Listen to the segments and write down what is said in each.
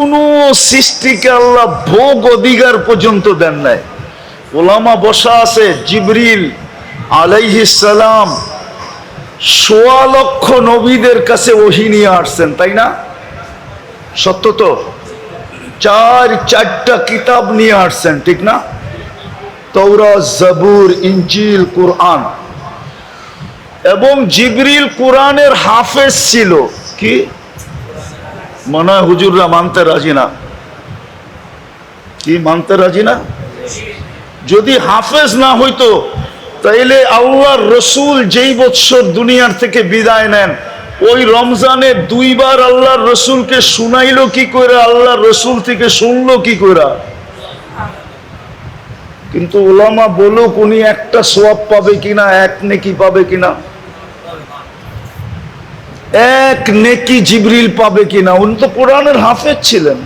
কোন সৃষ্টিকে আল্লাহ ভোগ অধিকার পর্যন্ত দেন নাই। ওলামা বসা আছে, জিবরিল আলাইহিস সালাম ১৬ লক্ষ নবীদের কাছে ওহী নিয়ে আসছেন, তাই না? সত্য তো? চারটা কিতাব নিয়ে আসছেন, ঠিক না? তাওরাত, জাবুর, ইনজিল, কুরআন। এবং জিবরিল কোরআনের হাফেজ ছিল। কি মনে হয় হুজুররা মানতে রাজি না? কি মানতে রাজি না? যদি হাফেজ না হইতো তাইলে আল্লাহর রসুল যেই বৎসর দুনিয়ার থেকে বিদায় নেন, ওই রমজানে 2 বার আল্লাহর রসুলকে শুনাইলো কি করে, আল্লাহর রসুল থেকে শুনলো কি করে? কিন্তু উলামা বলুক উনি একটা সওয়াব পাবে কিনা, এক নেকি পাবে কিনা, এক নেকি জিবরিল পাবে কিনা। উনি তো কোরআনের হাফেজ ছিলেন,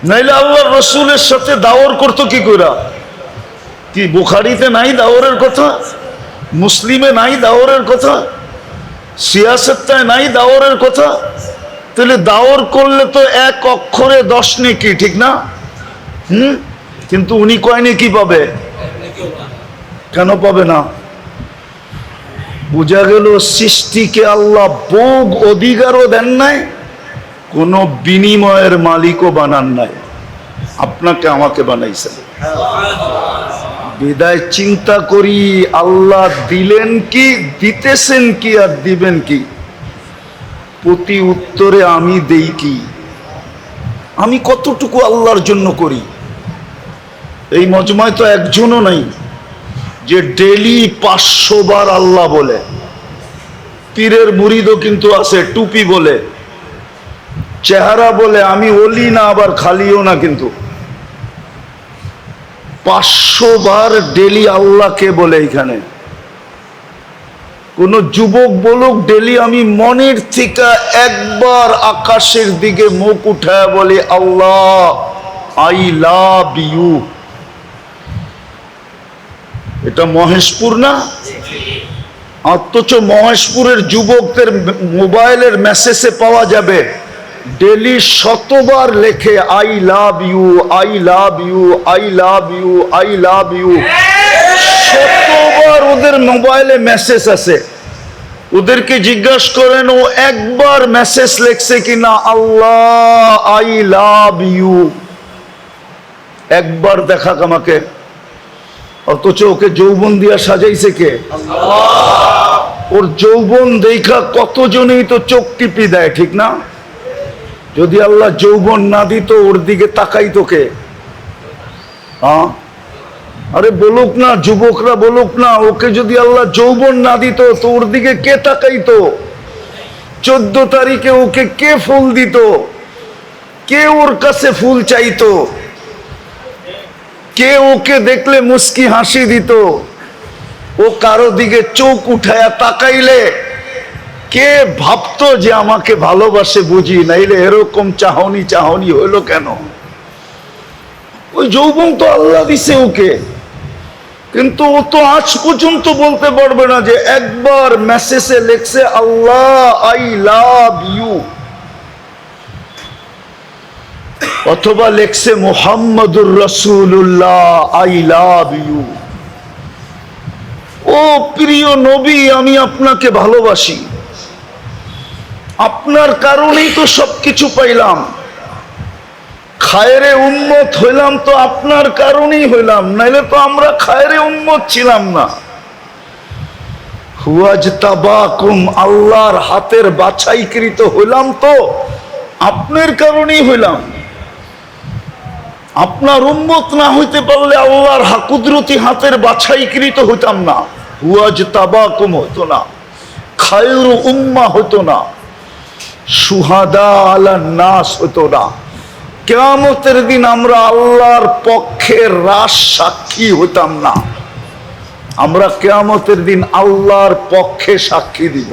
নাইলে আল্লাহর রসুলের সাথে দাওয়ার করতো কি করে? কি বুখারীতে নাই দাওয়ারের কথা? মুসলিমে নাই দাওয়ারের কথা? সিয়াসতে নাই দাওয়ারের কথা? তাহলে দাওয়ার করলে তো এক অক্ষরে 10 নেকি, ঠিক না? কিন্তু উনি কয় নেকি পাবে? কেন পাবে না? বোঝা গেল সৃষ্টিকে আল্লাহ ভোগ অধিকারও দেন নাই, কোন বিনিময়ের মালিকও বানান নাই। আপনাকে আমাকে বানাইছেন। বিদায় চিন্তা করি, আল্লাহ দিলেন কি, দিতেছেন কি, আর দিবেন কি? প্রতি উত্তরে আমি দেই কি? আমি কতটুকু আল্লাহর জন্য করি? এই মজমায় তো একজনও নাই যে ডেলি 500 বার আল্লাহ বলে। পীরের মুরিদও কিন্তু আছে, টুপি বলে, চেহারা বলে, আমি ওলি না আবার খালিও না, কিন্তু 500 বার ডেলি আল্লাহকে বলে। এখানে কোন যুবক বলুক ডেলি আমি মনের থেকে একবার আকাশের দিকে মুখ উঠায় বলি আল্লাহ আই লাভ ইউ। এটা মহেশপুর না? অথচ মহেশপুরের যুবকদের মোবাইলের মেসেজে পাওয়া যাবে ডেলি 100 বার লেখে I love you, I love you, I love you, I love you. 100 বার ওদের মোবাইলে মেসেজ আছে। ওদেরকে জিজ্ঞাসা করেন ও একবার মেসেজ লেখছে কিনা আল্লাহ আই লাভ ইউ? একবার দেখাক আমাকে। অথচ ওকে যৌবন দিয়া সাজাইছে কে? ওর যৌবন দেখা কতজনেই তো চোখ টিপি দেয়, ঠিক না? যদি আল্লাহ যৌবন না দিত ওর দিকে তাকাইতো কে? আরে বলুক না, যুবকরা বলুক না, ওকে যদি আল্লাহ যৌবন না দিত তো ওর দিকে কে তাকাইতো? 14 তারিখে ওকে কে ফুল দিত? কে ওর কাছে ফুল চাইতো? কে ওকে দেখলে মুস্কি হাসি দিত? ও কারো দিকে চোখ উঠায়া তাকাইলে কে ভাবতো যে আমাকে ভালোবাসে বুঝি, নাইলে এরকম চাহনি চাহনি হইলো কেন? ওই যৌবন তো আল্লাহ দিছে ওকে, কিন্তু ও তো আজ পর্যন্ত বলতে পারবে না যে একবার মেসেজে লেখছে আল্লাহ আই লাভ ইউ, অথবা লেখছে মুহাম্মাদুর রাসূলুল্লাহ আই লাভ ইউ। ও প্রিয় নবী, আমি আপনাকে ভালোবাসি, আপনার কারণেই তো সবকিছু পাইলাম। খায়রে উম্মত হইলাম তো আপনার কারণেই হইলাম, নাইলে তো আমরা খায়রে উম্মত ছিলাম না। হুয়াজতাবাকুম, আল্লাহর হাতের বাছাইকৃত হইলাম তো আপনার কারণেই হইলাম। আপনার উম্মত না হইতে পারলে আল্লাহর কুদরতি হাতের বাছাইকৃত হইতাম না। হুয়াজতাবাকুম হইতো না, খায়রু উম্মাহ হইতো না, শুহাদা আলান নাস হইতো না। কিয়ামতের দিন আমরা আল্লাহর পক্ষে রাস সাক্ষী হইতাম না। আমরা কিয়ামতের দিন আল্লাহর পক্ষে সাক্ষী দিব।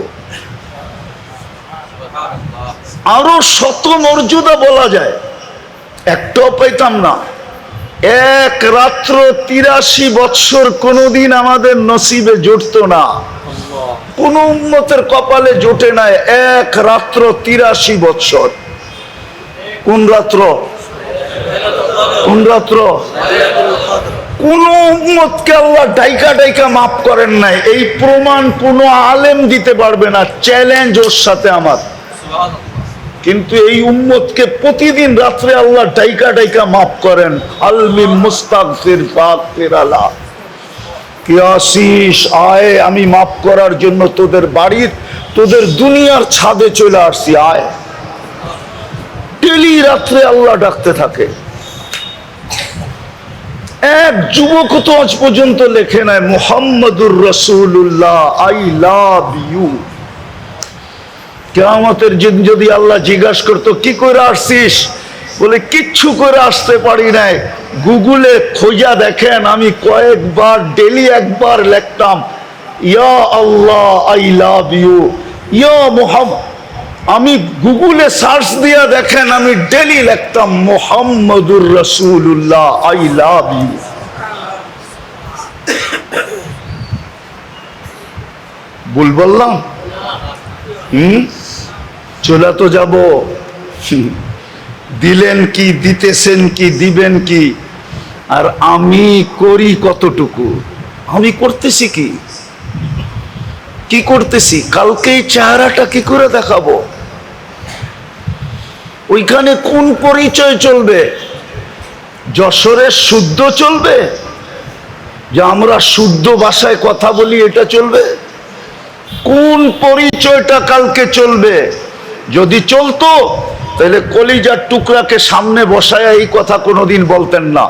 আরো শত মর্যাদা বলা যায়, একটাও পাইতাম না। এক রাত্র 83 বৎসর কোনদিন আমাদের নসিবে জুটতো না, কোন উম্মতের কপালে জোটে নাই এক রাত্র 83 বৎসর। কোন রাত্র? কোন রাত্র? কোন উম্মতকে আল্লাহ ডাইকা ডাইকা মাফ করেন নাই, এই প্রমাণ কোন আলেম দিতে পারবে না। চ্যালেঞ্জ ওর সাথে আমার। কিন্তু এই উম্মতকে প্রতিদিন রাত্রে আল্লাহ ডাইকা ডাইকা মাফ করেন। আলমি মুস্তাগফির ফাগফির আলা, কি আসিস আয়, আমি মাফ করার জন্য তোদের বাড়ির, তোদের দুনিয়ার ছাদে চলে আসছি, আয়। ডেলি রাত্রে আল্লাহ ডাকতে থাকে। এক যুবক তো আজ পর্যন্ত লেখে নাই মুহাম্মাদুর রাসূলুল্লাহ আই লাভ ইউ। কিয়ামতের দিন যদি আল্লাহ জিজ্ঞাসা করতো কি করে আসছিস, বলে কিচ্ছু করে আসতে পারি নাই, গুগলে খোঁজা দেখেন আমি কয়েকবার ডেলি একবার লিখতাম ইয়া আল্লাহ আই লাভ ইউ, ইয়া মুহাম্মদ। আমি গুগলে সার্চ দিয়া দেখেন আমি ডেলি লিখতাম মুহাম্মাদুর রাসূলুল্লাহ আই লাভ ইউ। ভুল বললাম? চলে তো যাব। দিলেন কি, দিতেছেন কি, দিবেন কি, আর আমি করি কতটুকু? আমি করতেছি কি, কি করতেছি? কালকে এই চেহারাটা কি করে দেখাবো? ওইখানে কোন পরিচয় চলবে? যশোরের শুদ্ধ চলবে, যে আমরা শুদ্ধ ভাষায় কথা বলি, এটা চলবে? কোন পরিচয়টা কালকে চলবে? যদি চলতো তাহলে কলিজার টুকরাকে সামনে বসায় এই কথা কোনোদিন বলতেন না।